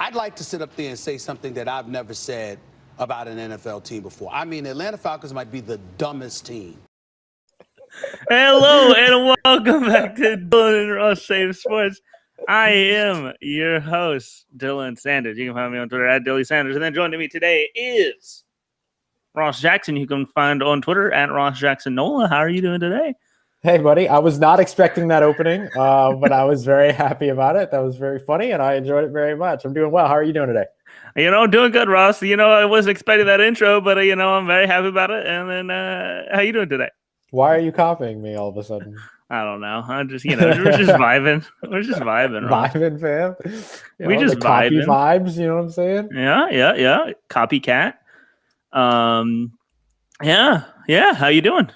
I'd like to sit up there and say something that I've never said about an NFL team before. I mean, Atlanta Falcons might be the dumbest team. Hello and welcome back to Dylan and Ross Save Sports. I am your host, Dylan Sanders. You can find me on Twitter at Dilly Sanders. And then joining me today is Ross Jackson. You can find on Twitter at Ross Jackson Nola. How are you doing today? Hey, buddy. I was not expecting that opening, but I was very happy about it. That was very funny, and I enjoyed it very much. I'm doing well. How are you doing today? Doing good, Ross. I wasn't expecting that intro, but, I'm very happy about it. And then how you doing today? Why are you copying me all of a sudden? I don't know. I'm just, we're just vibing. We're just vibing, Ross. Vibing, fam. We just copy vibing. Vibes, you know what I'm saying? Yeah. Copycat. Yeah. How you doing?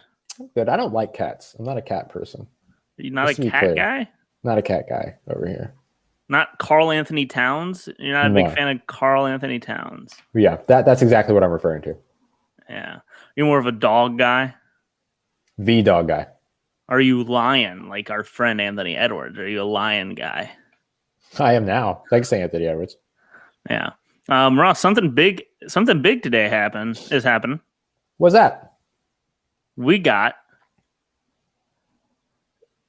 Good. I don't like cats. I'm not a cat person. You're not a cat guy? Not a cat guy over here. Not Carl Anthony Towns? You're not a big fan of Carl Anthony Towns? Yeah, that's exactly what I'm referring to. Yeah. You're more of a dog guy? The dog guy. Are you lion like our friend Anthony Edwards? Are you a lion guy? I am now. Thanks to Anthony Edwards. Yeah. Ross, something big today is happening. What's that? We got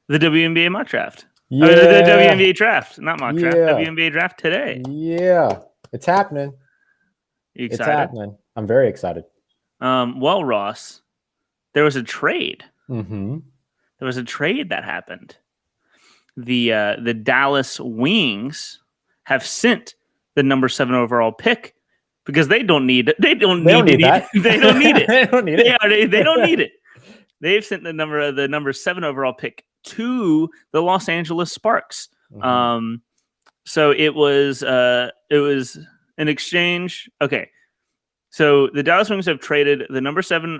the WNBA mock draft. Yeah. The WNBA draft, not mock draft. WNBA draft today. Yeah. It's happening. You excited? It's happening. I'm very excited. Well, Ross, there was a trade. Mm-hmm. There was a trade that happened. The Dallas Wings have sent the number 7 overall pick because they don't need it. They don't need it. They don't need it. They don't need it. They don't need it. They've sent the number 7 overall pick to the Los Angeles Sparks. Mm-hmm. So it was an exchange. Okay. So the Dallas Wings have traded the number 7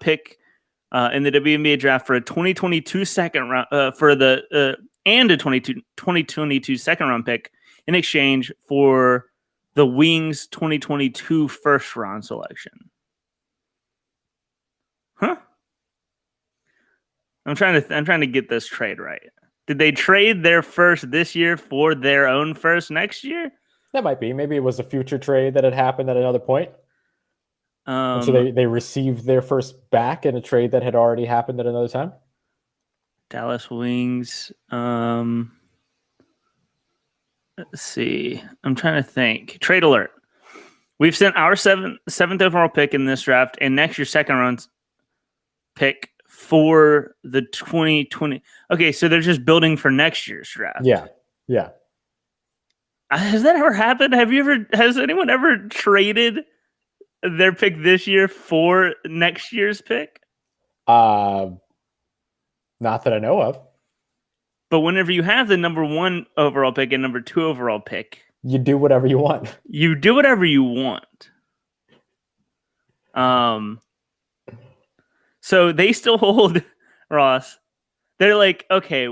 pick in the WNBA draft for a 2022 second round and a 2022 second round pick in exchange for the Wings 2022 first round selection. Huh? I'm trying to get this trade right. Did they trade their first this year for their own first next year? That might be. Maybe it was a future trade that had happened at another point. And so they received their first back in a trade that had already happened at another time. Dallas Wings. Let's see. I'm trying to think. Trade alert. We've sent our seventh overall pick in this draft and next year's second round pick for the 2020. Okay, so they're just building for next year's draft. Yeah. Has that ever happened? Has anyone ever traded their pick this year for next year's pick? Not that I know of. But whenever you have the number 1 overall pick and number 2 overall pick, you do whatever you want. You do whatever you want. So they still hold Ross. They're like, okay,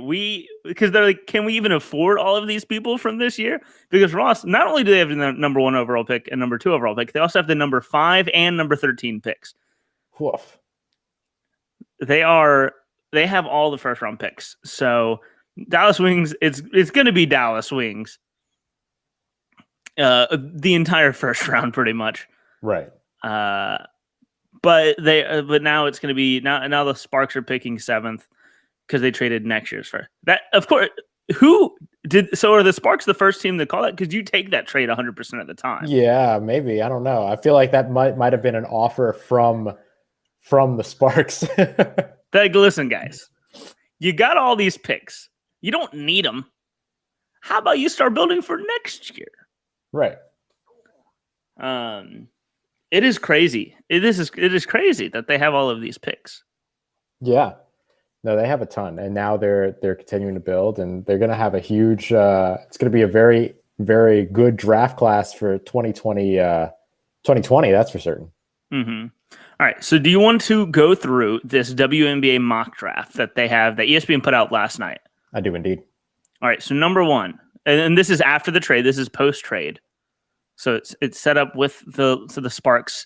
because they're like, can we even afford all of these people from this year? Because Ross, not only do they have the number 1 overall pick and number 2 overall pick, they also have the number 5 and number 13 picks. Woof. They have all the first round picks. So Dallas Wings, it's going to be Dallas Wings. The entire first round, pretty much. Right. But now it's going to be now the Sparks are picking 7th because they traded next year's first. That, of course, so are the Sparks the first team to call that? Because you take that trade 100% of the time. Yeah, maybe. I don't know. I feel like that might have been an offer from the Sparks. Like, listen, guys, you got all these picks. You don't need them. How about you start building for next year? Right. It is crazy. It is crazy that they have all of these picks. Yeah. No, they have a ton, and now they're continuing to build, and they're going to have a huge. It's going to be a very, very good draft class for 2020. 2020, that's for certain. Mm-hmm. All right. So, do you want to go through this WNBA mock draft that they have that ESPN put out last night? I do indeed. All right. So, number 1, and this is after the trade. This is post trade. So it's set up with the Sparks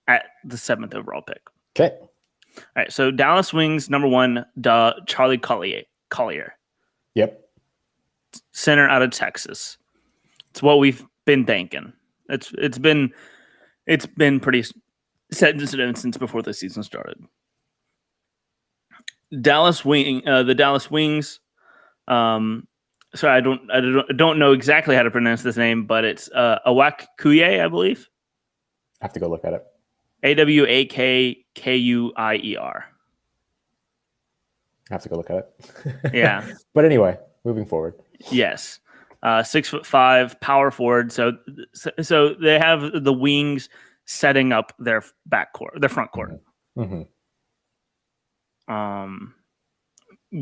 at the 7th overall pick. Okay. All right. So Dallas Wings, number 1, Charlie Collier. Yep. Center out of Texas. It's what we've been thinking. It's been pretty set in stone since before the season started. The Dallas Wings. So I don't know exactly how to pronounce this name, but it's Awakkuier, I believe. I have to go look at it. Awakkuier. I have to go look at it. Yeah. But anyway, moving forward. Yes. 6'5", power forward. So they have the Wings setting up their front court. Mm-hmm.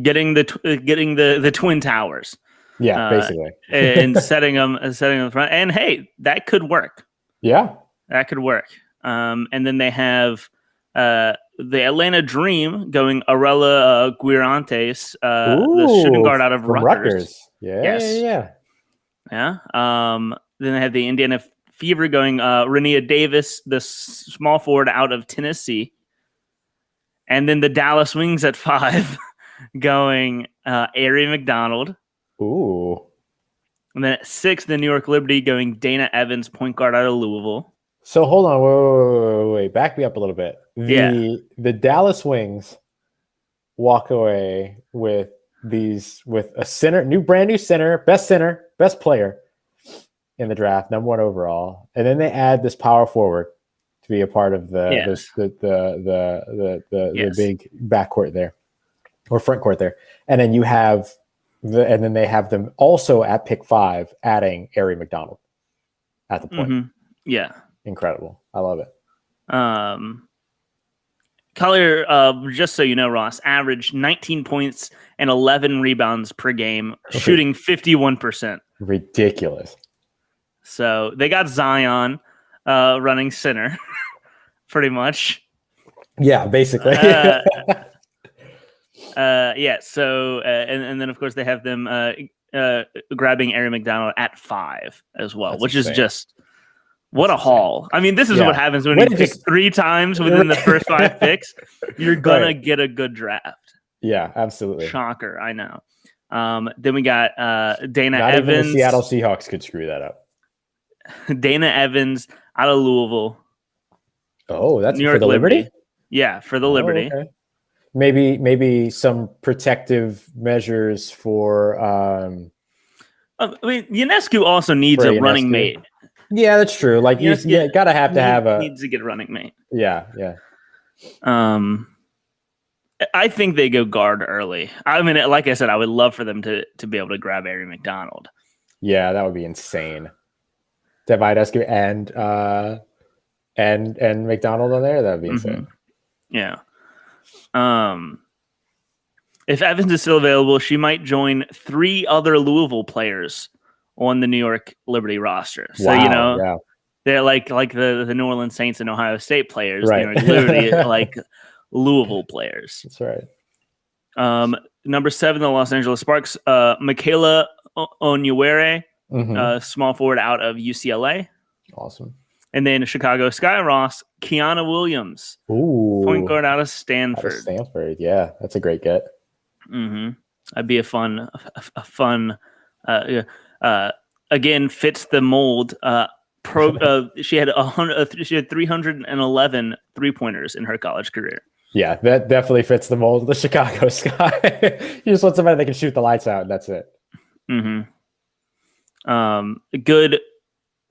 Getting the Twin Towers. Yeah, basically. And setting them in front. And hey, that could work. Yeah. That could work. And then they have the Atlanta Dream going Arella Guirantes, the shooting guard out of Rutgers. Yeah. Then they have the Indiana Fever going Renia Davis, the small forward out of Tennessee. And then the Dallas Wings at 5 going Ari McDonald. Ooh. And then at 6, the New York Liberty going Dana Evans, point guard out of Louisville. So hold on, wait. Back me up a little bit. The Dallas Wings walk away with a brand new center, best player in the draft, number 1 overall, and then they add this power forward to be a part of the big backcourt there or front court there, and then you have and then they have them also at pick 5 adding Ari McDonald at the point. Mm-hmm. Yeah. Incredible. I love it. Collier, just so you know, Ross, averaged 19 points and 11 rebounds per game, shooting 51%. Ridiculous. So they got Zion running center, pretty much. Yeah, basically. So and then of course they have them grabbing Ari McDonald at 5 as well. That's which insane. Is just what a haul. I mean, this is what happens when you pick 3 times within the first 5 picks. You're gonna get a good draft. Yeah, absolutely. Shocker, I know. Then we got Dana Not Evans. Even the Seattle Seahawks could screw that up. Dana Evans out of Louisville. Oh, that's New York for the Liberty? Yeah, for the Liberty. Okay. Maybe some protective measures for. I mean, Ionescu also needs a running mate. Yeah, that's true. Like you gotta have needs to get a running mate. Yeah. I think they go guard early. I mean, like I said, I would love for them to be able to grab Ari McDonald. Yeah, that would be insane. To have Ionescu and McDonald on there, that would be insane. Yeah. If Evans is still available, she might join 3 other Louisville players on the New York Liberty roster. So, they're like the New Orleans Saints and Ohio State players. Right. They're literally like Louisville players. That's right. Number 7, the Los Angeles Sparks, Michaela Onyenwere, small forward out of UCLA. Awesome. And then Chicago Sky Ross, Kiana Williams, point guard out of Stanford. Yeah, that's a great get. That'd be a fun. Again, fits the mold. She had 311 3-pointers in her college career. Yeah, that definitely fits the mold of the Chicago Sky. You just want somebody that can shoot the lights out, and that's it. Good.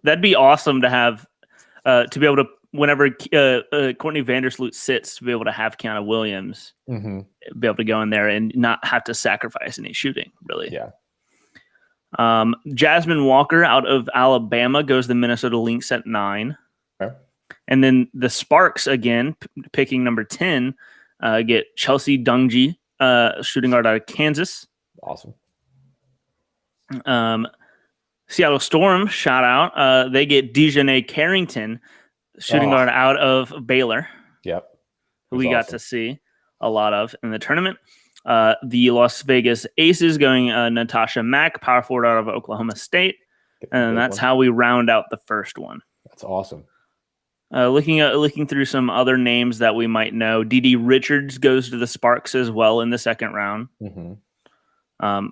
That'd be awesome to have. To be able to, whenever Courtney Vandersloot sits, to be able to have Kiana Williams be able to go in there and not have to sacrifice any shooting, really. Yeah. Jasmine Walker out of Alabama goes the Minnesota Lynx at 9. Okay. And then the Sparks, again, picking number 10, get Chelsea Dungji, shooting guard out of Kansas. Awesome. Seattle Storm, shout out. They get Dejanay Carrington, shooting guard out of Baylor. Yep. Who we got to see a lot of in the tournament. The Las Vegas Aces going Natasha Mack, power forward out of Oklahoma State. And that's how we round out the first one. That's awesome. Looking through some other names that we might know. Dede Richards goes to the Sparks as well in the second round.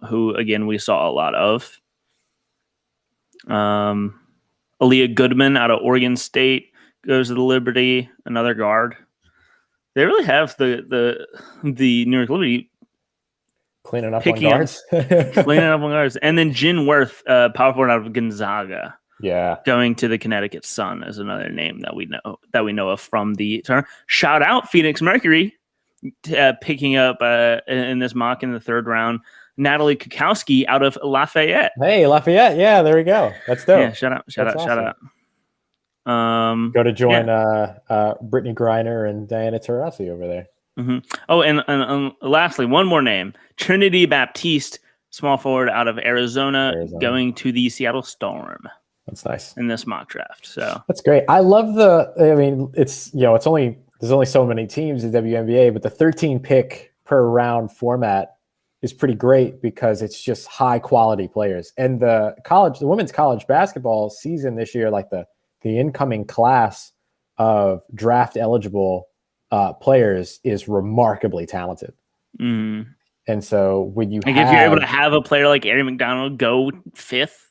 Who, again, we saw a lot of. Aaliyah Goodman out of Oregon State goes to the Liberty, another guard. They really have the New York Liberty cleaning up on picking guards. cleaning up on guards. And then Jen Worth, power forward out of Gonzaga. Yeah. Going to the Connecticut Sun is another name that we know of from the turn. Shout out Phoenix Mercury picking up in this mock in the 3rd round. Natalie Kukowski out of Lafayette. Hey, Lafayette. Yeah, there we go. That's dope. Yeah, shout out. Go to join Brittany Griner and Diana Taurasi over there. Mm-hmm. Oh, and lastly, one more name. Trinity Baptiste, small forward out of Arizona. Going to the Seattle Storm. That's nice. In this mock draft. So that's great. I love there's only so many teams in WNBA, but the 13 pick per round format is pretty great because it's just high quality players. And the women's college basketball season this year, like the incoming class of draft eligible players is remarkably talented. Mm-hmm. And so when if you're able to have a player like Ari McDonald go 5th,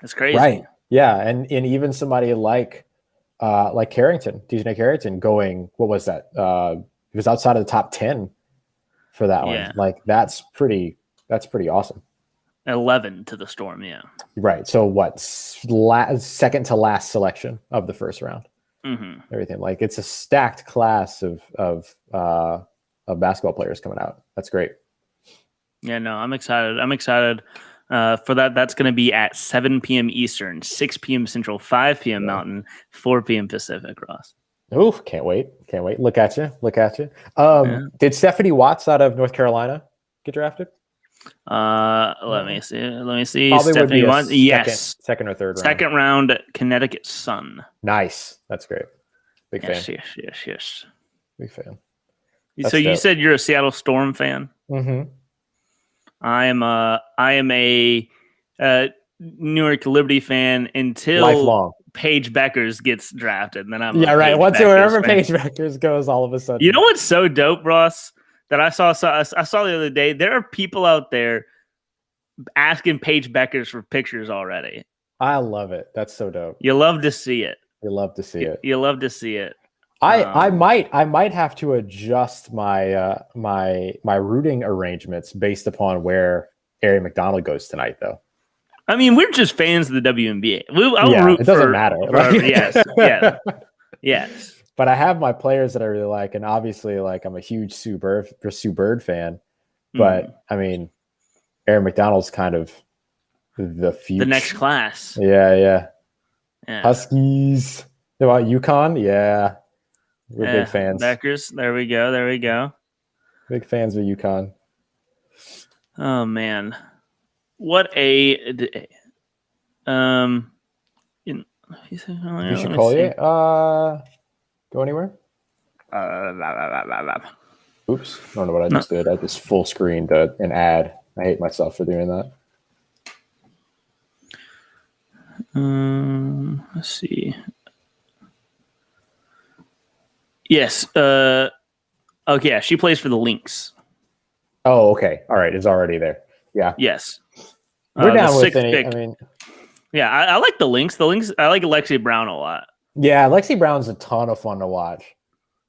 that's crazy. Right. Yeah. And even somebody like Carrington, Dejanay Carrington going, what was that? He was outside of the top 10 for that one. Like that's pretty awesome. 11 to the Storm. Yeah. Right. So what? Second to last selection of the first round. Mm-hmm. Everything, like it's a stacked class of basketball players coming out. That's great. Yeah, no, I'm excited. For that. That's going to be at 7 p.m. Eastern, 6 p.m. Central, 5 p.m. Mountain, 4 p.m. Pacific, Ross. Oh, can't wait. Look at you. Did Stephanie Watts out of North Carolina get drafted? Let me see. Probably Stephanie Watts. Yes. Second or third round. Second round, Connecticut Sun. Nice. That's great. Big fan. Yes. Big fan. So you said you're a Seattle Storm fan? Mm-hmm. I am a New York Liberty fan until lifelong. Paige Beckers gets drafted. And then I'm right. Wherever Paige Beckers goes, all of a sudden. You know what's so dope, Ross? That I saw the other day. There are people out there asking Paige Beckers for pictures already. I love it. That's so dope. You love to see it. You love to see it. I might have to adjust my my rooting arrangements based upon where Ari McDonald goes tonight, though. I mean, we're just fans of the WNBA. I'll root it doesn't matter. Yes. But I have my players that I really like, and obviously, like I'm a huge Sue Bird fan. But I mean, Ari McDonald's kind of the future, the next class. Yeah. Huskies. How about UConn? Yeah, we're big fans. Beckers. There we go. Big fans of UConn. Oh man, what a day. You should call you. Go anywhere? Oops. I don't know what I just did. I just full screened an ad. I hate myself for doing that. Let's see. Yes. Okay. Yeah, she plays for the Lynx. Oh, okay. All right. It's already there. Yeah. Yes. We're down with any. Pick. I mean, yeah, I like the Lynx. The Lynx. I like Alexia Brown a lot. Yeah, Lexi Brown's a ton of fun to watch.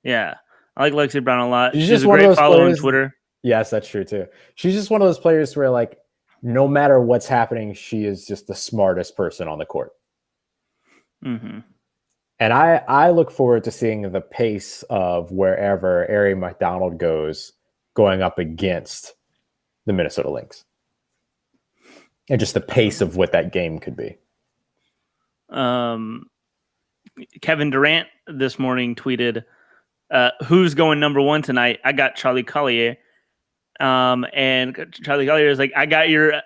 Yeah, I like Lexi Brown a lot. She's a great follow on Twitter. Yes, that's true too. She's just one of those players where, like, no matter what's happening, she is just the smartest person on the court. Mm-hmm. And I look forward to seeing the pace of wherever Ari McDonald goes going up against the Minnesota Lynx. And just the pace of what that game could be. Kevin Durant this morning tweeted, who's going number 1 tonight? I got Charlie Collier. And Charlie Collier is like, I got your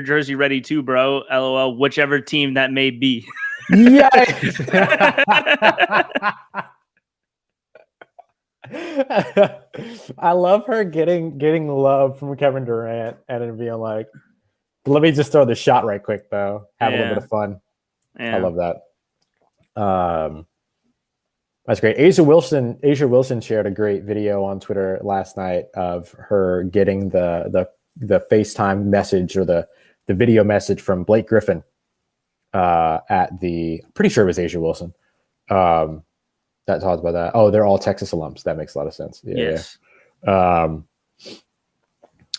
jersey ready too, bro. LOL, whichever team that may be. Yes. I love her getting love from Kevin Durant and then being like, let me just throw the shot right quick though. Have a little bit of fun. Yeah. I love that. That's great. Asia Wilson shared a great video on Twitter last night of her getting the FaceTime message or the video message from Blake Griffin pretty sure it was Asia Wilson. That talked about that. Oh, they're all Texas alums. That makes a lot of sense. Yeah, yes. Yeah.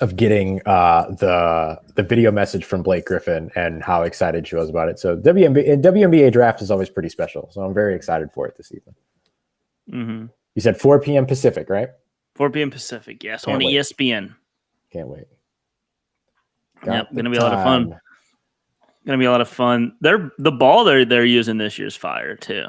Of getting the video message from Blake Griffin and how excited she was about it. So WNBA draft is always pretty special. So I'm very excited for it this evening. Mm-hmm. You said 4 p.m. Pacific, right? 4 p.m. Pacific, yes, Can't on wait. ESPN. Can't wait. Yep, gonna be a lot of fun. Gonna be a lot of fun. The ball they're using this year's fire too.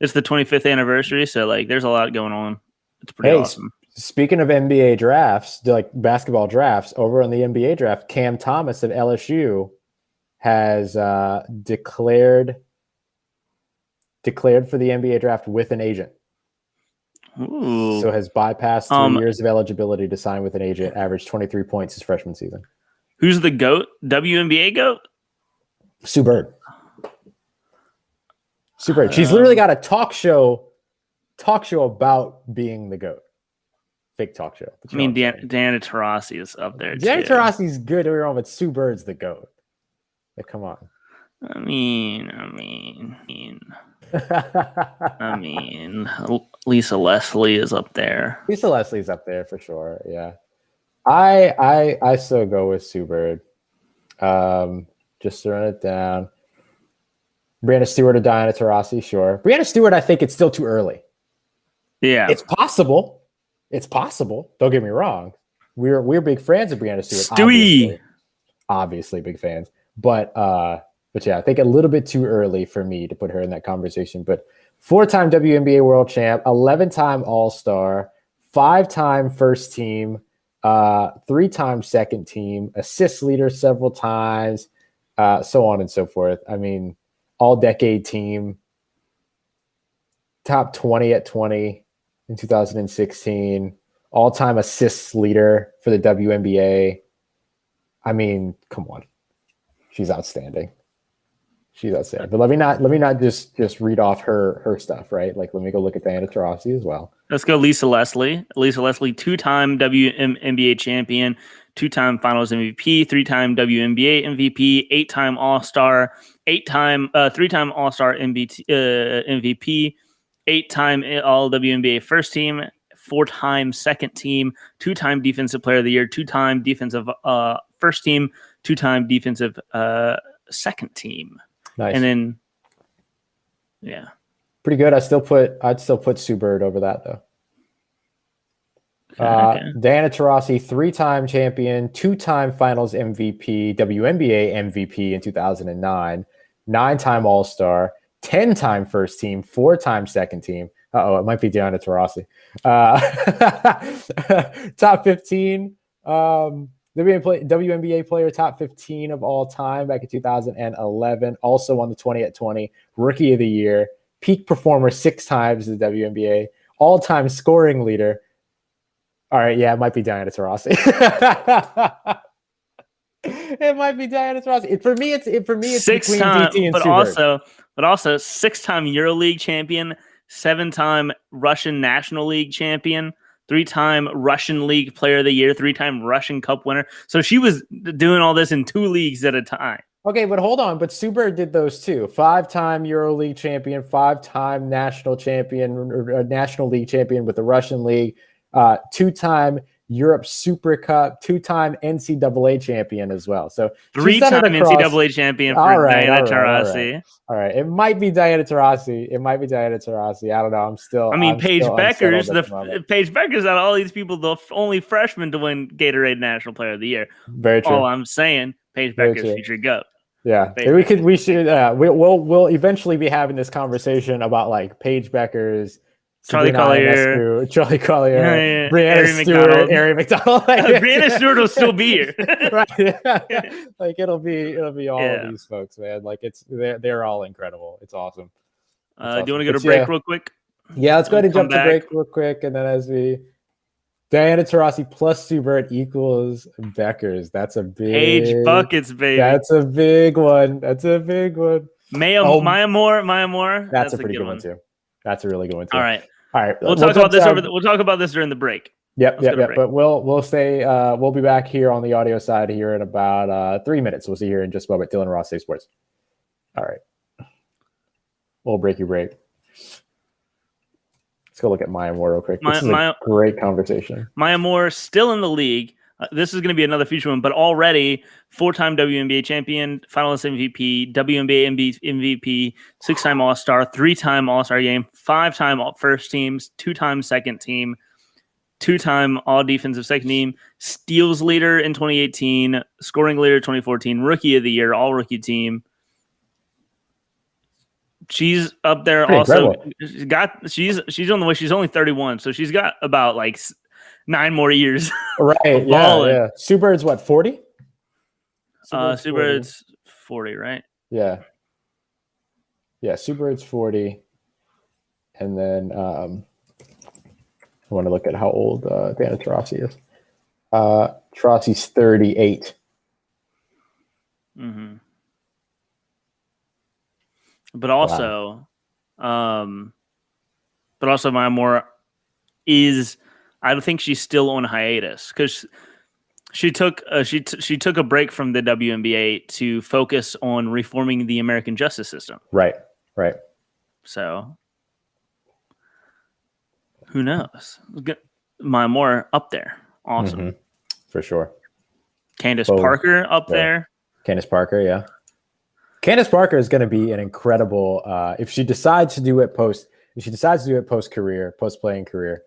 It's the 25th anniversary, so like there's a lot going on. It's pretty awesome. Speaking of NBA drafts, like basketball drafts, over on the NBA draft, Cam Thomas of LSU has declared for the NBA draft with an agent. Ooh. So has bypassed 3 years of eligibility to sign with an agent, averaged 23 points his freshman season. Who's the GOAT? WNBA GOAT? Sue Bird. Sue Bird. She's literally got a talk show about being the GOAT. Fake talk show. I mean, Diana Taurasi is up there. Diana Taurasi's good, but Sue Bird's the GOAT. Like, come on. I mean, Lisa Leslie is up there. Lisa Leslie's up there for sure. Yeah, I still go with Sue Bird. Just throwing it down. Brianna Stewart or Diana Taurasi, sure. Brianna Stewart, I think it's still too early. Yeah, it's possible. It's possible. Don't get me wrong. We're big fans of Brianna Stewart. Stewie. Obviously big fans. But yeah, I think a little bit too early for me to put her in that conversation. But 4-time WNBA world champ, 11-time All-Star, 5-time first team, 3-time second team, assist leader several times, so on and so forth. I mean, all-decade team, top 20 at 20 in 2016, all-time assists leader for the WNBA. I mean, come on. She's outstanding. But let me not just read off her stuff, right? Like, let me go look at Diana Taurasi as well. Let's go Lisa Leslie. Lisa Leslie, 2-time WNBA champion, 2-time Finals MVP, 3-time WNBA MVP, 8-time All-Star, 3-time All-Star MVP, 8-time All WNBA first team, 4-time second team, 2-time Defensive Player of the Year, 2-time defensive first team, 2-time defensive second team. Nice. And then, yeah, pretty good. I'd still put Sue Bird over that though. Okay. Diana Taurasi, 3-time champion, 2-time Finals MVP, WNBA MVP in 2009, 9-time All-Star, 10-time first team, 4-time second team. It might be Diana Taurasi. Top 15. WNBA player, top 15 of all time back in 2011. Also won the 20 at 20. Rookie of the Year. Peak performer 6 times in the WNBA. All-time scoring leader. All right, yeah, it might be Diana Taurasi. It might be Diana Taurasi. For me, it's 6-time, between DT and but Sue also 6-time EuroLeague champion, 7-time Russian National League champion, 3-time Russian League Player of the Year, 3-time Russian Cup winner. So she was doing all this in 2 leagues at a time. Okay, but hold on. But Sue Bird did those too. 5-time EuroLeague champion, 5-time national champion, or National League champion with the Russian League, 2-time Europe Super Cup, 2-time NCAA champion as well. So 3-time NCAA champion for Diana Taurasi. All right. It might be Diana Taurasi. I don't know. Paige Becker's Paige Becker's out of all these people, the only freshman to win Gatorade National Player of the Year. Very true. All I'm saying, Paige Becker's future GOAT. Yeah, we'll eventually be having this conversation about like Paige Becker's, Charlie Collier, Brianna Stewart, Ari McDonald. Brianna Stewart will still be here. Right? Yeah. Like it'll be all of these folks, man. Like they're all incredible. It's awesome. Do you want to go to break real quick? Yeah, let's go ahead and jump to break real quick, and then Diana Taurasi plus Sue Bird equals Beckers. That's a big Page buckets, baby. That's a big one. Maya Moore. That's a pretty good one too. That's a really good one too. All right. We'll talk about this we'll talk about this during the break. Yep. But we'll stay. We'll be back here on the audio side here in about 3 minutes. We'll see you here in just a moment. Dylan Ross, Safe Sports. All right. We'll break. Let's go look at Maya Moore real quick. This is a great conversation. Maya Moore still in the league. This is going to be another future one, but already 4-time WNBA champion, finalist MVP, WNBA MVP, 6-time All-Star, 3-time All-Star game, 5-time first teams, 2-time second team, 2-time all-defensive second team, steals leader in 2018, scoring leader 2014, rookie of the year, all-rookie team. She's up there. Pretty also incredible. She's on the way. She's only 31, so she's got about like 9 more years. Right. Yeah. Sue Bird's what, 40? Sue Bird's 40, right? Yeah. Yeah, Sue Bird's 40. And then I want to look at how old Diana Taurasi is. Taurasi's 38. Mm-hmm. But also, Maya Moore is. I think she's still on hiatus because she took a break from the WNBA to focus on reforming the American justice system. Right. So, who knows? Maya Moore up there, awesome, mm-hmm. For sure. Candace Parker up there. Candace Parker, yeah. Candace Parker is going to be an incredible if she decides to do it post career, post playing career.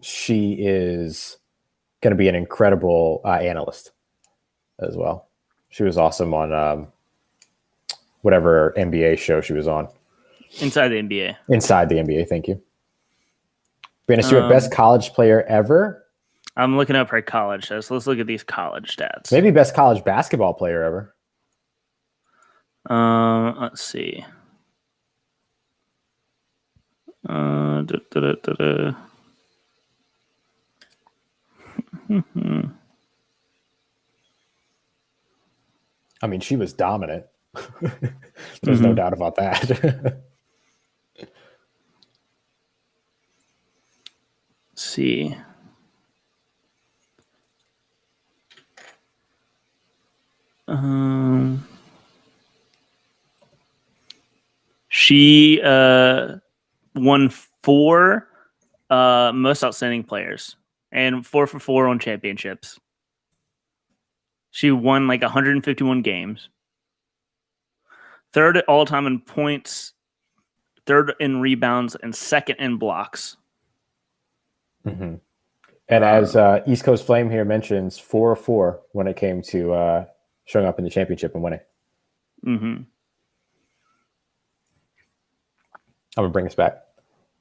She is going to be an incredible analyst as well. She was awesome on whatever NBA show she was on. Inside the NBA. Inside the NBA, thank you. Brianna Stewart, best college player ever. I'm looking up her college stats. Let's look at these college stats. Maybe best college basketball player ever. Let's see. I mean, she was dominant. There's no doubt about that. Let's see. She won 4 most outstanding players and 4 for 4 on championships. She won like 151 games. 3rd all time in points, 3rd in rebounds, and 2nd in blocks. Mm-hmm. And as East Coast Flame here mentions, 4-4 when it came to showing up in the championship and winning. Mm-hmm. I'm going to bring us back.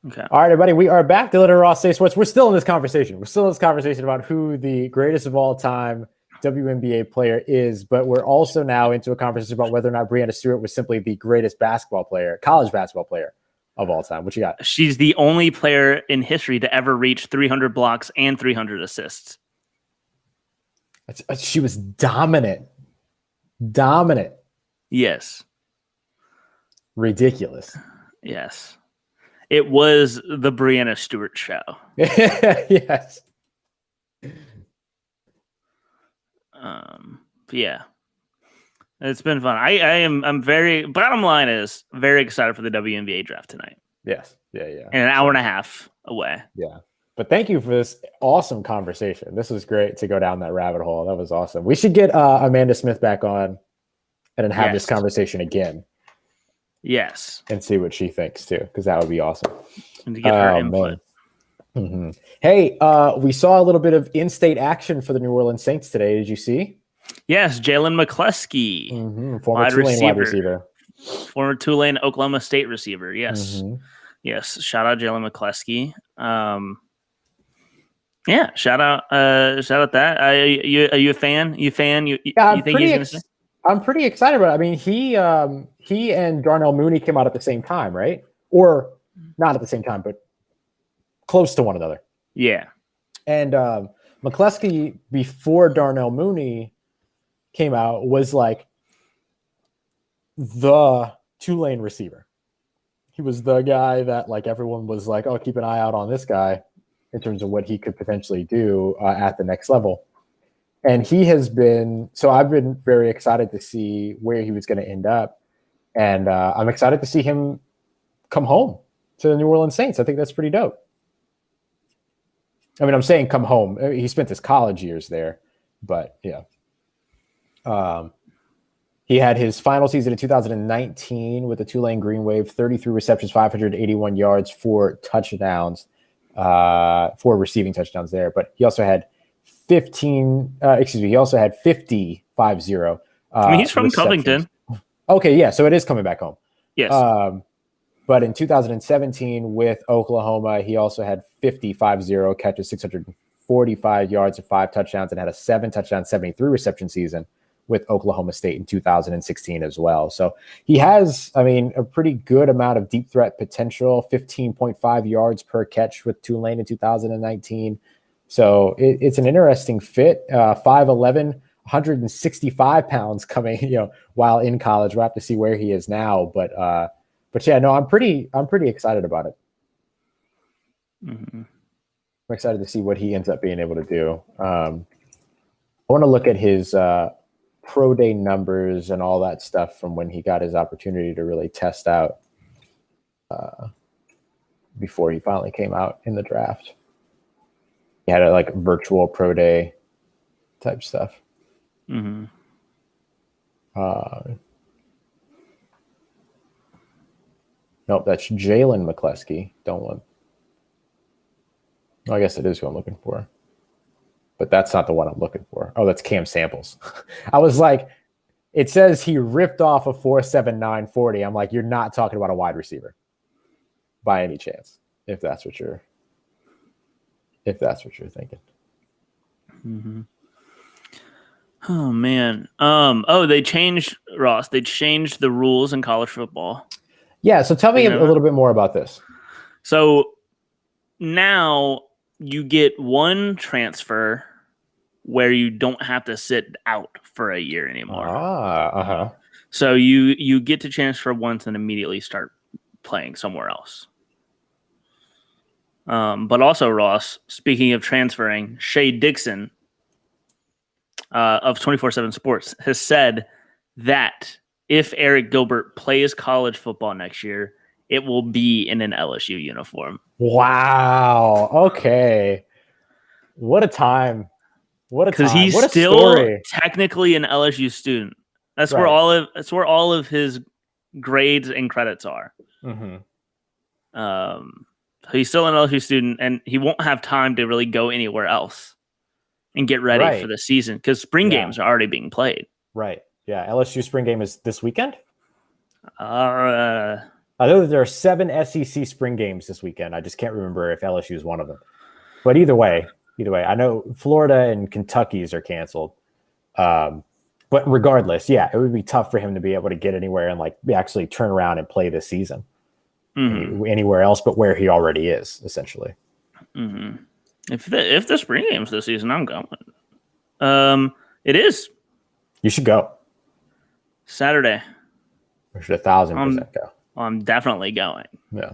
Okay. All right, everybody. We are back. Dylan and Ross Say Sports. We're still in this conversation. About who the greatest of all time WNBA player is, but we're also now into a conversation about whether or not Brianna Stewart was simply the greatest college basketball player of all time. What you got? She's the only player in history to ever reach 300 blocks and 300 assists. She was dominant. Yes. Ridiculous. Yes. It was the Brianna Stewart show. Yes. Yeah. It's been fun. I'm very, bottom line is very excited for the WNBA draft tonight. Yes. Yeah. And an hour and a half away. Yeah. But thank you for this awesome conversation. This was great to go down that rabbit hole. That was awesome. We should get Amanda Smith back on and then have this conversation again. Yes. And see what she thinks too, because that would be awesome. And to get her input. Mm-hmm. Hey, we saw a little bit of in-state action for the New Orleans Saints today. Did you see? Yes, Jalen McCleskey, former Tulane wide receiver. Former Tulane Oklahoma State receiver. Yes. Yes. Shout out Jalen McCleskey. Yeah, shout out that. Are you a fan? You think he's gonna say? I'm pretty excited about it. I mean, he and Darnell Mooney came out at the same time, right? Or not at the same time, but close to one another. Yeah. And McCleskey, before Darnell Mooney came out, was like the Tulane receiver. He was the guy that like everyone was like, oh, keep an eye out on this guy in terms of what he could potentially do at the next level. And he has been, so I've been very excited to see where he was going to end up. And I'm excited to see him come home to the New Orleans Saints. I think that's pretty dope. I mean, I'm saying come home. He spent his college years there, but yeah. He had his final season in 2019 with the Tulane Green Wave, 33 receptions, 581 yards, 4 touchdowns, 4 receiving touchdowns there. But he also had 50, 50. I mean, he's from Covington. Okay, yeah, so it is coming back home. Yes. But in 2017 with Oklahoma, he also had 50 catches, 645 yards, and 5 touchdowns, and had a 7-touchdown, 73 reception season with Oklahoma State in 2016 as well. So he has, I mean, a pretty good amount of deep threat potential, 15.5 yards per catch with Tulane in 2019. So it's an interesting fit. 5'11", 165 pounds coming, while in college. We'll have to see where he is now. But yeah, no, I'm pretty excited about it. Mm-hmm. I'm excited to see what he ends up being able to do. I want to look at his pro day numbers and all that stuff from when he got his opportunity to really test out before he finally came out in the draft. He had a virtual pro day type stuff. Mm-hmm. Nope, that's Jalen McCleskey. I guess it is who I'm looking for. But that's not the one I'm looking for. Oh, that's Cam Samples. I was like, it says he ripped off a 4.79 40. I'm like, you're not talking about a wide receiver by any chance, if that's what you're thinking. Mm-hmm. Oh man. They changed the rules in college football. Yeah, so tell me a little bit more about this. So now you get one transfer where you don't have to sit out for a year anymore. So you get to transfer once and immediately start playing somewhere else. But also, Ross, speaking of transferring, Shea Dixon of 24/7 Sports has said that if Eric Gilbert plays college football next year, it will be in an LSU uniform. Wow. Okay. What a time. Because he's still technically an LSU student. That's right. where all of his grades and credits are. Mm-hmm. He's still an LSU student, and he won't have time to really go anywhere else and get ready for the season because spring games are already being played. Right. Yeah. LSU spring game is this weekend. I know that there are 7 SEC spring games this weekend. I just can't remember if LSU is one of them. But either way, I know Florida and Kentucky's are canceled. But regardless, it would be tough for him to be able to get anywhere and actually turn around and play this season anywhere else but where he already is, essentially. Mm-hmm. If the spring game's this season, I'm going. It is. You should go. Saturday. We should 1,000% go. I'm definitely going. Yeah.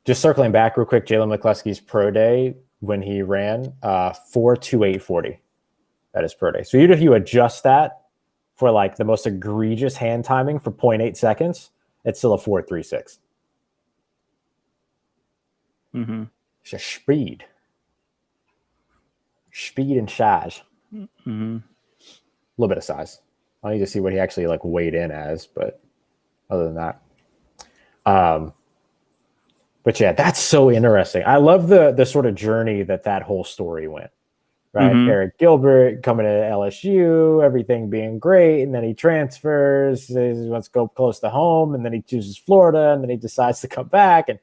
Just circling back real quick, Jalen McCleskey's pro day when he ran 4.2840. That is pro day. So even if you adjust that for the most egregious hand timing for 0.8 seconds, it's still a 4.36. Mm-hmm. It's just speed and size. Mm-hmm. A little bit of size. I need to see what he actually weighed in as, but other than that, but yeah, that's so interesting. I love the sort of journey that whole story went. Right, Eric Gilbert coming to LSU, everything being great, and then he transfers. He wants to go close to home, and then he chooses Florida, and then he decides to come back, and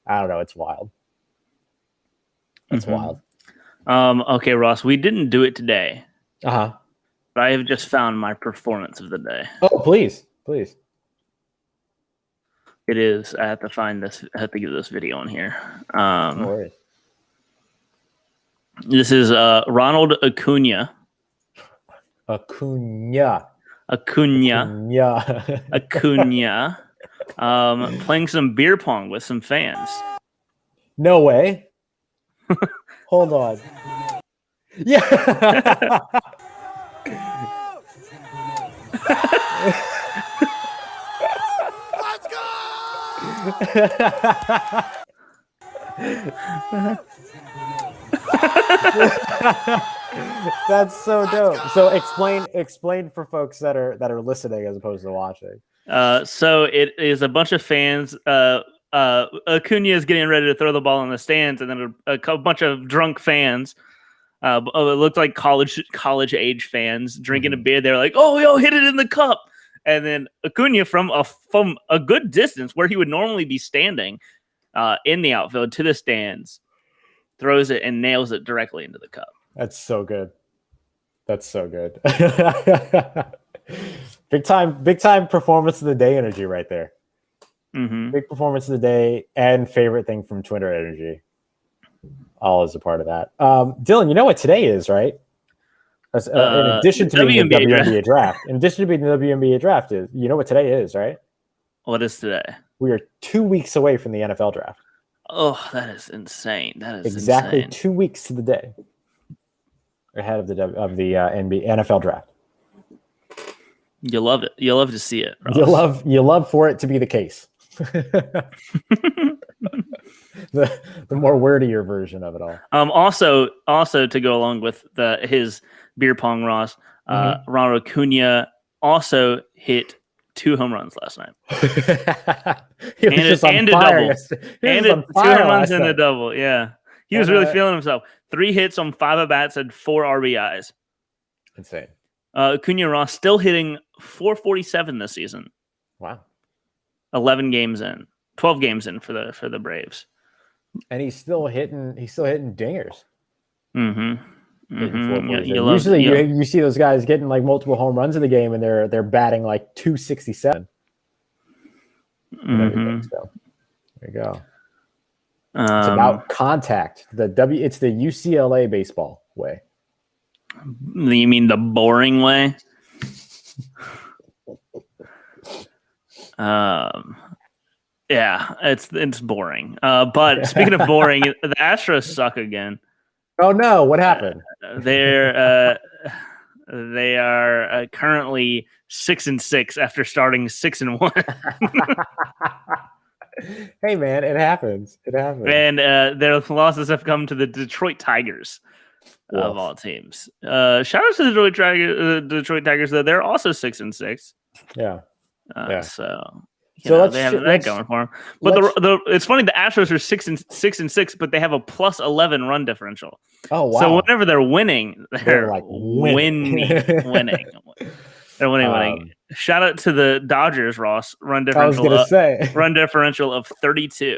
I don't know. It's wild. It's wild. Okay, Ross, we didn't do it today. But I have just found my performance of the day. Oh, please. It is. I have to find this. I have to get this video on here. No worries. This is Ronald Acuna. Acuna. Playing some beer pong with some fans. No way. Hold on. Yeah. Let's go! That's so dope. So explain for folks that are listening as opposed to watching. So it is a bunch of fans. Acuna is getting ready to throw the ball in the stands, and then a bunch of drunk fans. It looked like college age fans drinking a beer. They're like, "Oh, yo, hit it in the cup!" And then Acuna from a good distance where he would normally be standing, in the outfield to the stands, throws it and nails it directly into the cup. That's so good. That's so good. Big time performance of the day energy right there. Mm-hmm. Big performance of the day and favorite thing from Twitter energy. All is a part of that. Dylan, you know what today is, right? In addition to being the WNBA draft. In addition to being the WNBA draft, you know what today is, right? What is today? We are 2 weeks away from the NFL draft. Oh, that is insane. That is exactly insane. 2 weeks to the day ahead of the NFL draft. You love it. You love to see it. Ross. You love for it to be the case. the more wordier version of it all. Also to go along with his beer pong, Ross, Ronald Acuna also hit 2 home runs last night. and a double. And 2 home runs and a double. Yeah. He was really feeling himself. 3 hits on 5 at-bats and 4 RBIs. Insane. Acuna Ross still hitting .447 this season. Wow. 12 games in for the Braves. And he's still hitting dingers. Mm-hmm. Usually you see those guys getting like multiple home runs in the game and they're batting like 267. Mm-hmm. So there you go. It's about contact. It's the UCLA baseball way. You mean the boring way? Yeah, it's boring. But speaking of boring, the Astros suck again. Oh no! What happened? They are currently 6-6 after starting 6-1. Hey man, it happens. It happens. And their losses have come to the Detroit Tigers of all teams. Shout out to the Detroit Tigers, though. They're also 6-6. Yeah. So they have that going for them. But it's funny. The Astros are 6-6, but they have a +11 run differential. Oh wow! So whenever they're winning, they're like winning. They're winning. Shout out to the Dodgers, Ross. Run differential. I was going to say run differential of 32.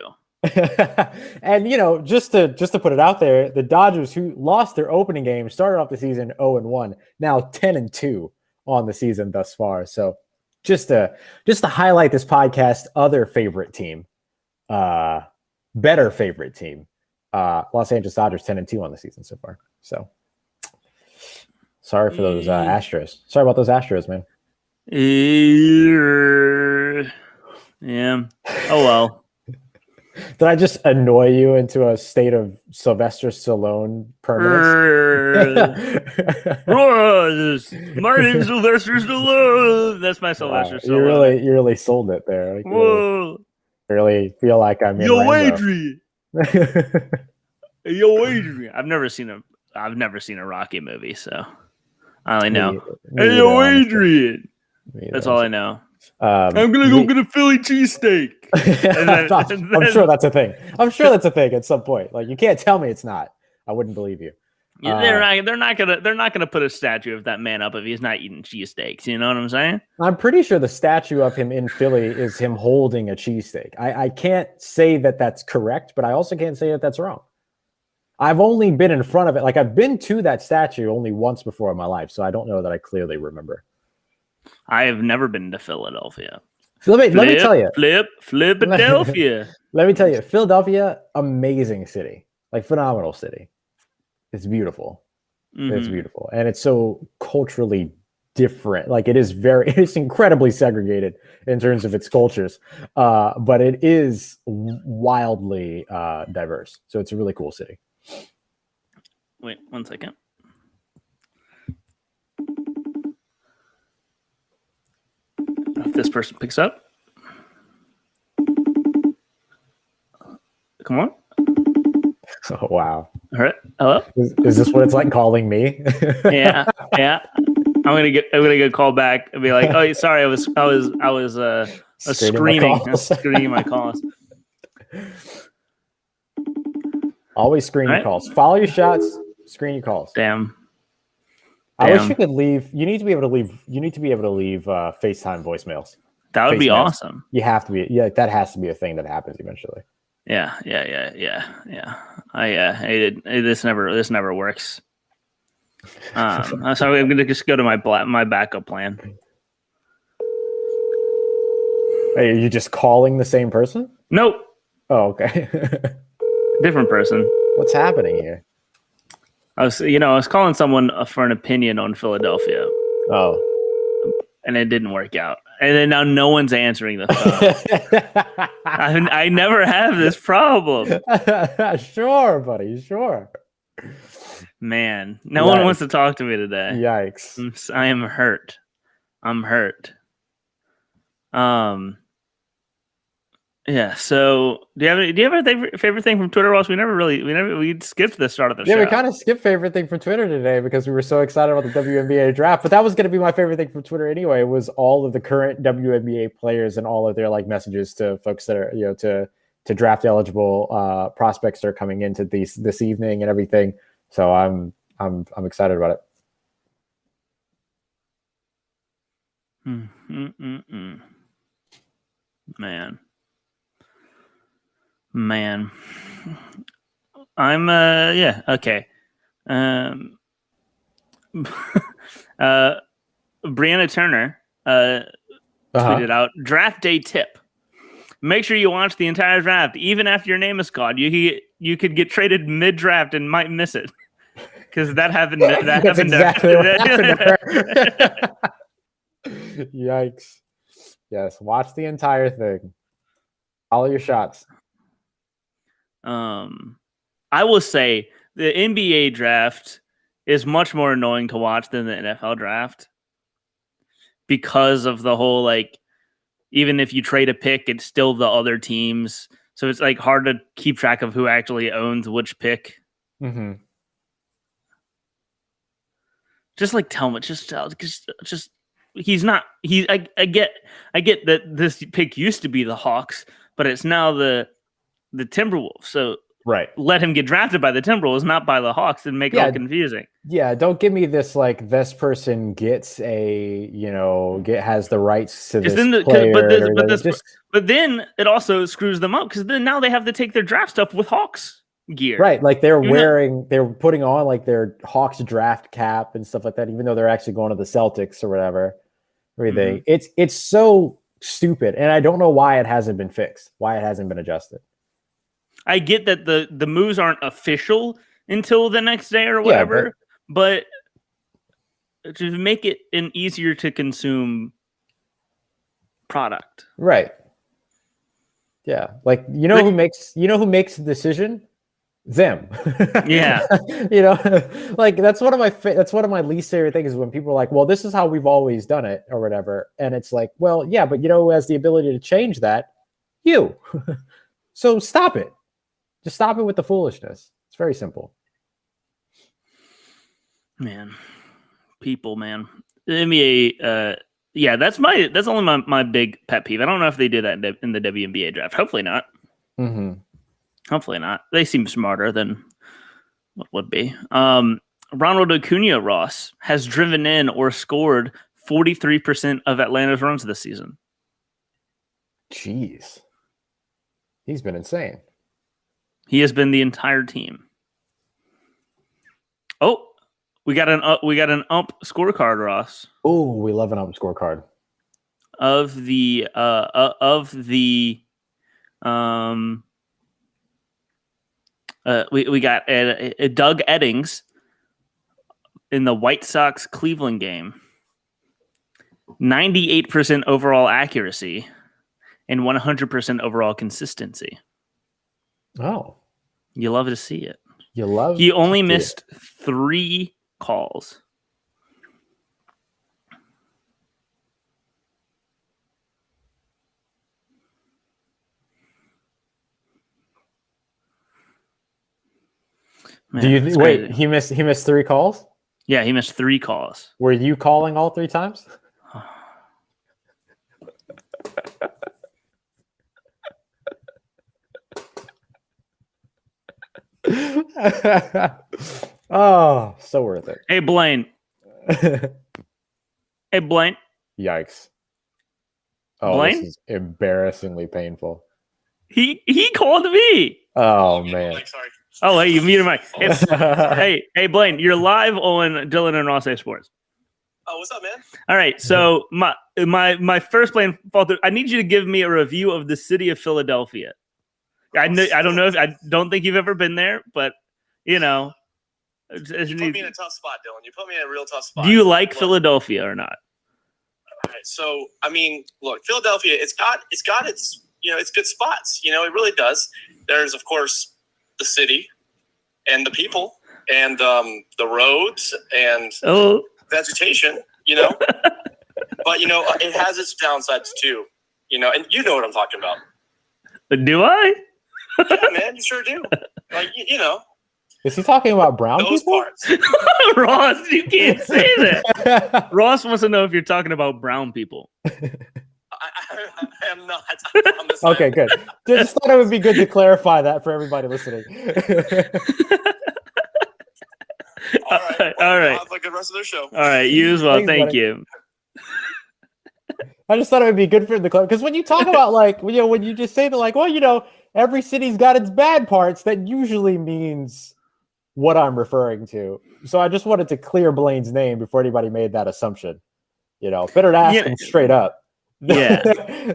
And just to put it out there, the Dodgers, who lost their opening game, started off the season 0-1, now 10-2 on the season thus far. So just to highlight this podcast, other favorite team, better favorite team, Los Angeles Dodgers 10-2 on the season so far. So sorry for those Astros. Sorry about those Astros, man. Yeah. Oh well. Did I just annoy you into a state of Sylvester Stallone permanence? My name's Sylvester Stallone. That's my Sylvester Stallone. You really sold it there. Like, whoa! Really feel like I'm in Yo, Adrian. Yo, Adrian. I've never seen a Rocky movie, so I only know. Hey, yo, Adrian. That's all I know. I'm gonna go get a Philly cheesesteak. I'm sure that's a thing. I'm sure that's a thing at some point. Like, you can't tell me it's not. I wouldn't believe you. They're not gonna put a statue of that man up if he's not eating cheesesteaks. You know what I'm saying? I'm pretty sure the statue of him in Philly is him holding a cheesesteak. I can't say that that's correct, but I also can't say that that's wrong. I've only been in front of it. Like, I've been to that statue only once before in my life, so I don't know that I clearly remember. I have never been to Philadelphia. Let me tell you. Philadelphia. Let me tell you. Philadelphia, amazing city. Like, phenomenal city. It's beautiful. Mm-hmm. It's beautiful. And it's so culturally different. Like, it's incredibly segregated in terms of its cultures. But it is wildly diverse. So it's a really cool city. Wait 1 second. if this person picks up. Come on. Oh, wow. All right. Hello. Is this what it's like calling me? Yeah. I'm gonna get a call back and be like, "Oh, sorry, I was screening my calls." Always screen your calls. Follow your shots. Screen your calls. Damn. I wish you could leave. You need to be able to leave. You need to be able to leave FaceTime voicemails. That would be awesome. You have to be. Yeah, that has to be a thing that happens eventually. Yeah. This never works. So I'm gonna just go to my backup plan. Hey, are you just calling the same person? Nope. Oh, okay. Different person. What's happening here? I was calling someone for an opinion on Philadelphia. Oh. And it didn't work out. And then now no one's answering the phone. I never have this problem. Sure, buddy. Sure. Man, no one wants to talk to me today. Yikes. I am hurt. I'm hurt. Yeah. So, do you have a favorite thing from Twitter, Ross? We skipped the start of the show. Yeah, we kind of skipped favorite thing from Twitter today because we were so excited about the WNBA draft. But that was going to be my favorite thing from Twitter anyway. Was all of the current WNBA players and all of their messages to folks that are to draft eligible prospects that are coming into this evening and everything. So I'm excited about it. Man. I'm okay. Brianna Turner tweeted out draft day tip. Make sure you watch the entire draft, even after your name is called. You could get traded mid-draft and might miss it. Because that happened. That's exactly what happened to her. Yikes. Yes, watch the entire thing. Follow your shots. I will say the NBA draft is much more annoying to watch than the NFL draft because of the whole even if you trade a pick, it's still the other teams, so it's hard to keep track of who actually owns which pick. Mm-hmm. Just tell him, just he's not. I get that this pick used to be the Hawks, but it's now the Timberwolves. So let him get drafted by the Timberwolves, not by the Hawks, and make it all confusing. Yeah, don't give me this this person gets has the rights to this player. But then it also screws them up because then now they have to take their draft stuff with Hawks gear. Right, they're putting on their Hawks draft cap and stuff like that, even though they're actually going to the Celtics or whatever. Everything. Mm-hmm. It's so stupid, and I don't know why it hasn't been fixed, why it hasn't been adjusted. I get that the moves aren't official until the next day or whatever, but to make it an easier to consume product. Right. Yeah. Who makes the decision? Them. Yeah. That's one of my least favorite things is when people are like, well, this is how we've always done it or whatever. And it's well, yeah, but who has the ability to change that? You. So stop it. Just stop it with the foolishness. It's very simple. Man. People, man. The NBA, that's only my big pet peeve. I don't know if they do that in the WNBA draft. Hopefully not. Mm-hmm. Hopefully not. They seem smarter than what would be. Ronald Acuna Ross has driven in or scored 43% of Atlanta's runs this season. Jeez. He's been insane. He has been the entire team. Oh, we got an ump scorecard, Ross. Oh, we love an ump scorecard. We got Doug Eddings in the White Sox Cleveland game. 98% overall accuracy and 100% overall consistency. Oh, you love to see it. He only missed 3 calls. Man, Do you that's wait? crazy. He missed 3 calls. Yeah, he missed 3 calls. Were you calling all 3 times? Oh, so worth it. Hey, Blaine. Hey, Blaine. Yikes. Oh, Blaine? this is embarrassing painful. He called me. Oh, man. Sorry. Oh, hey, you muted my. Hey, Blaine, you're live on Dylan and Ross A Sports. Oh, what's up, man? All right, so my first Blaine falter. I need you to give me a review of the city of Philadelphia. I don't think you've ever been there, but you know. You put me in a tough spot, Dylan. You put me in a real tough spot. Do you like Philadelphia or not? All right, so I mean, look, Philadelphia. It's got its it's good spots. It really does. There's of course the city, and the people, and the roads, and vegetation. But it has its downsides too. And you know what I'm talking about. Do I? Yeah, man, you sure do. Like Is he talking about brown those people? parts. Ross, you can't say that. Ross wants to know if you're talking about brown people. I am not. I promise. Okay, good. Just thought it would be good to clarify that for everybody listening. All right. All right. Have a good rest of their show. All right, you as well. Thanks, Thank buddy. you. I just thought it would be good for the club because when you talk about when you just say that every city's got its bad parts, that usually means what I'm referring to. So I just wanted to clear Blaine's name before anybody made that assumption. Better to ask him straight up. Yeah.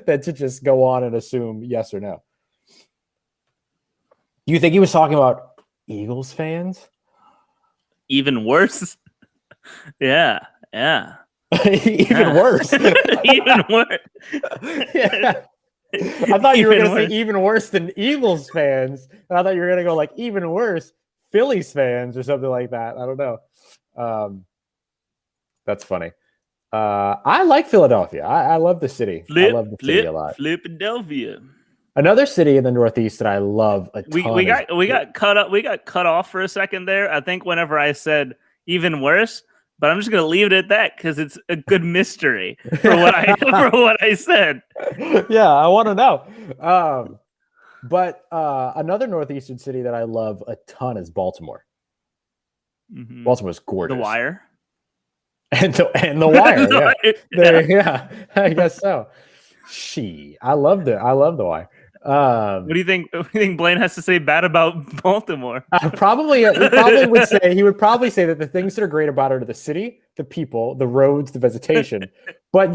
Than to just go on and assume yes or no. You think he was talking about Eagles fans? Even worse. Yeah. Even worse. Even worse. Yeah. I thought you were going to Even say even worse than Eagles fans. And I thought you were going to go like even worse Phillies fans or something like that. I don't know. That's funny. I like Philadelphia. I love the city. I love the city a lot. Philadelphia. Another city in the Northeast that I love a ton. We got cut up. We got cut off for a second there. I think whenever I said even worse, but I'm just gonna leave it at that because it's a good mystery for what I said. Yeah, I want to know. But another Northeastern city that I love a ton is Baltimore. Mm-hmm. Baltimore's gorgeous. The Wire. And the Wire. Yeah, I guess so. I love the Wire. What do you think? What do you think Blaine has to say bad about Baltimore? He would probably say that the things that are great about it are the city, the people, the roads, the vegetation. But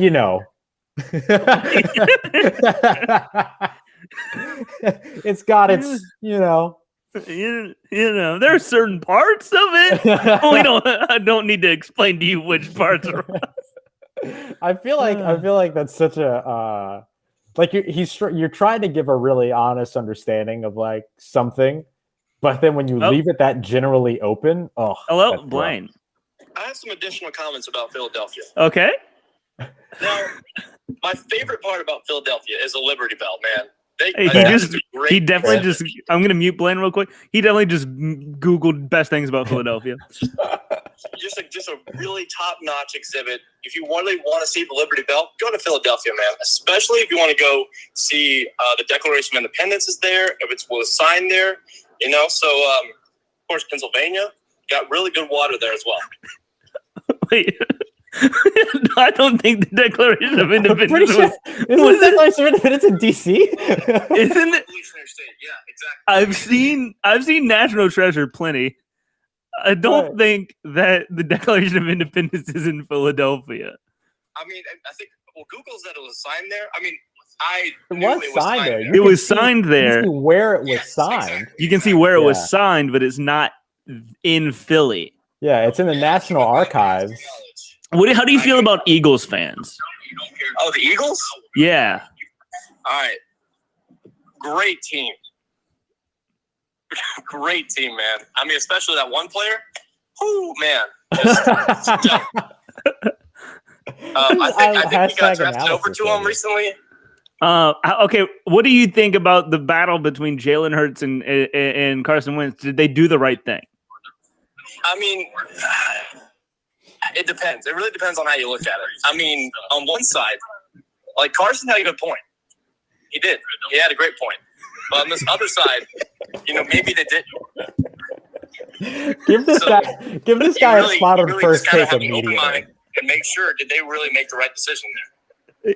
it's got its there are certain parts of it. I don't need to explain to you which parts are. I feel like that's such a you're trying to give a really honest understanding of like something, but then when you leave it that generally open, hello, Blaine. I have some additional comments about Philadelphia. Okay. Now, my favorite part about Philadelphia is the Liberty Bell, man. I'm going to mute Blaine real quick. He definitely just Googled best things about Philadelphia. just a really top-notch exhibit. If you really want to see the Liberty Bell, go to Philadelphia, man. Especially if you want to go see the Declaration of Independence is there. If it was signed there, So, of course, Pennsylvania got really good water there as well. Wait. I don't think the Declaration of Independence the Declaration of Independence in DC? Isn't it? Yeah, exactly. I've seen National Treasure plenty. I don't think that the Declaration of Independence is in Philadelphia. I mean, I think Google's that it was signed there. I mean, it was signed there. It was signed there. You can see where it was signed. Exactly. You can see where it was signed, but it's not in Philly. Yeah, it's in the National Archives. How do you feel about Eagles fans? Oh, the Eagles? Yeah. All right. Great team. Great team, man. I mean, especially that one player. Oh, man. I think he got drafted over to him recently. Okay, what do you think about the battle between Jalen Hurts and Carson Wentz? Did they do the right thing? I mean, it depends. It really depends on how you look at it. I mean, on one side, like Carson had a good point. He did. He had a great point. But on this other side, maybe they didn't. Give this guy a spot on first take immediately. And make sure, did they really make the right decision there?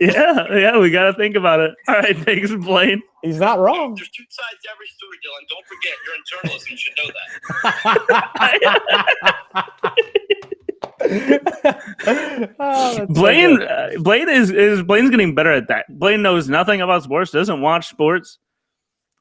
Yeah, we got to think about it. All right, thanks, Blaine. He's not wrong. There's two sides to every story, Dylan. Don't forget, you're in journalism. You should know that. Blaine's getting better at that. Blaine knows nothing about sports, doesn't watch sports,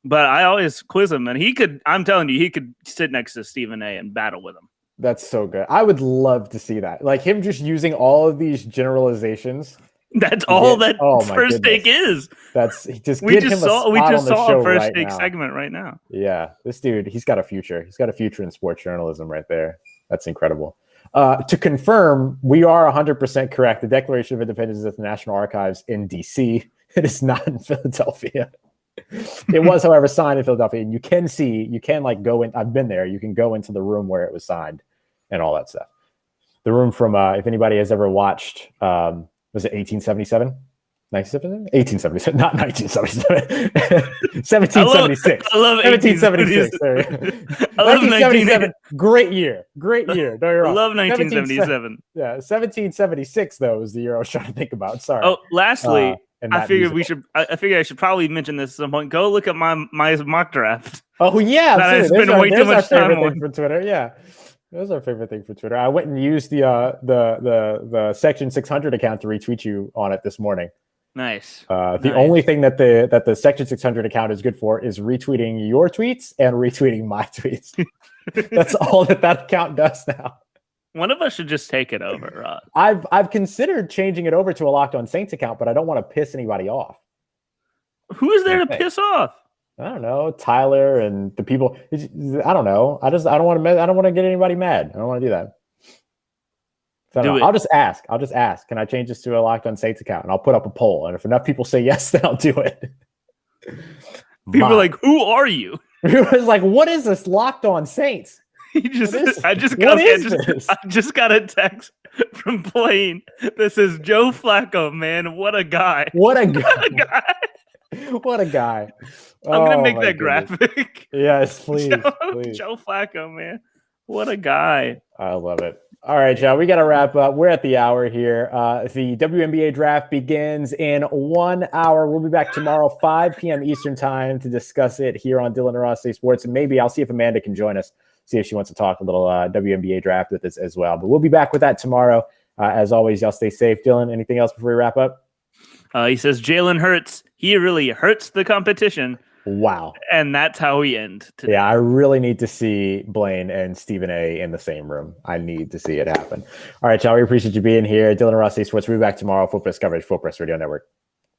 but I always quiz him, and I'm telling you, he could sit next to Stephen A. and battle with him. That's so good. I would love to see that. Like him just using all of these generalizations. That's all that first take is. We just saw a first take segment right now. Yeah, this dude, he's got a future. He's got a future in sports journalism right there. That's incredible. To confirm, we are 100% correct. The Declaration of Independence is at the National Archives in D.C. It is not in Philadelphia. It was, however, signed in Philadelphia, and you can go in. I've been there. You can go into the room where it was signed and all that stuff. The room from, if anybody has ever watched, was it 1877? 1877, not 1977. 1776. I love 1776. I love 1977. Great year. Don't get me wrong. I love 1977. Yeah, 1776 though was the year I was trying to think about. Sorry. Oh, lastly, I figured I should probably mention this at some point. Go look at my mock draft. Oh yeah, I spent way too much time on for Twitter. Yeah. That was our favorite thing for Twitter. I went and used the Section 600 account to retweet you on it this morning. Nice. The only thing that the Section 600 account is good for is retweeting your tweets and retweeting my tweets. That's all that account does now. One of us should just take it over, Rod. I've considered changing it over to a Locked On Saints account, but I don't want to piss anybody off. Who is there to piss off? I don't know, Tyler and the people. I don't know. I don't want to get anybody mad. I don't want to do that. So I'll just ask. Can I change this to a Locked On Saints account? And I'll put up a poll. And if enough people say yes, then I'll do it. People are like, "Who are you?" It was like, "What is this Locked On Saints?" I just got a text from Blaine that says, "Joe Flacco, man, what a guy! What a guy! What a guy!" I'm gonna make that graphic. Yes, please. Joe Flacco, man, what a guy! I love it. All right, y'all, we got to wrap up. We're at the hour here. The WNBA draft begins in 1 hour. We'll be back tomorrow, 5 p.m. Eastern time, to discuss it here on Dylan and Ross Say Sports. And maybe I'll see if Amanda can join us, see if she wants to talk a little WNBA draft with us as well. But we'll be back with that tomorrow. As always, y'all stay safe. Dylan, anything else before we wrap up? He says Jalen Hurts. He really hurts the competition. Wow. And that's how we end today. Yeah, I really need to see Blaine and Stephen A. in the same room. I need to see it happen. All right, y'all. We appreciate you being here. Dylan and Ross Say Sports. We'll be back tomorrow. Full Press coverage, Full Press Radio Network.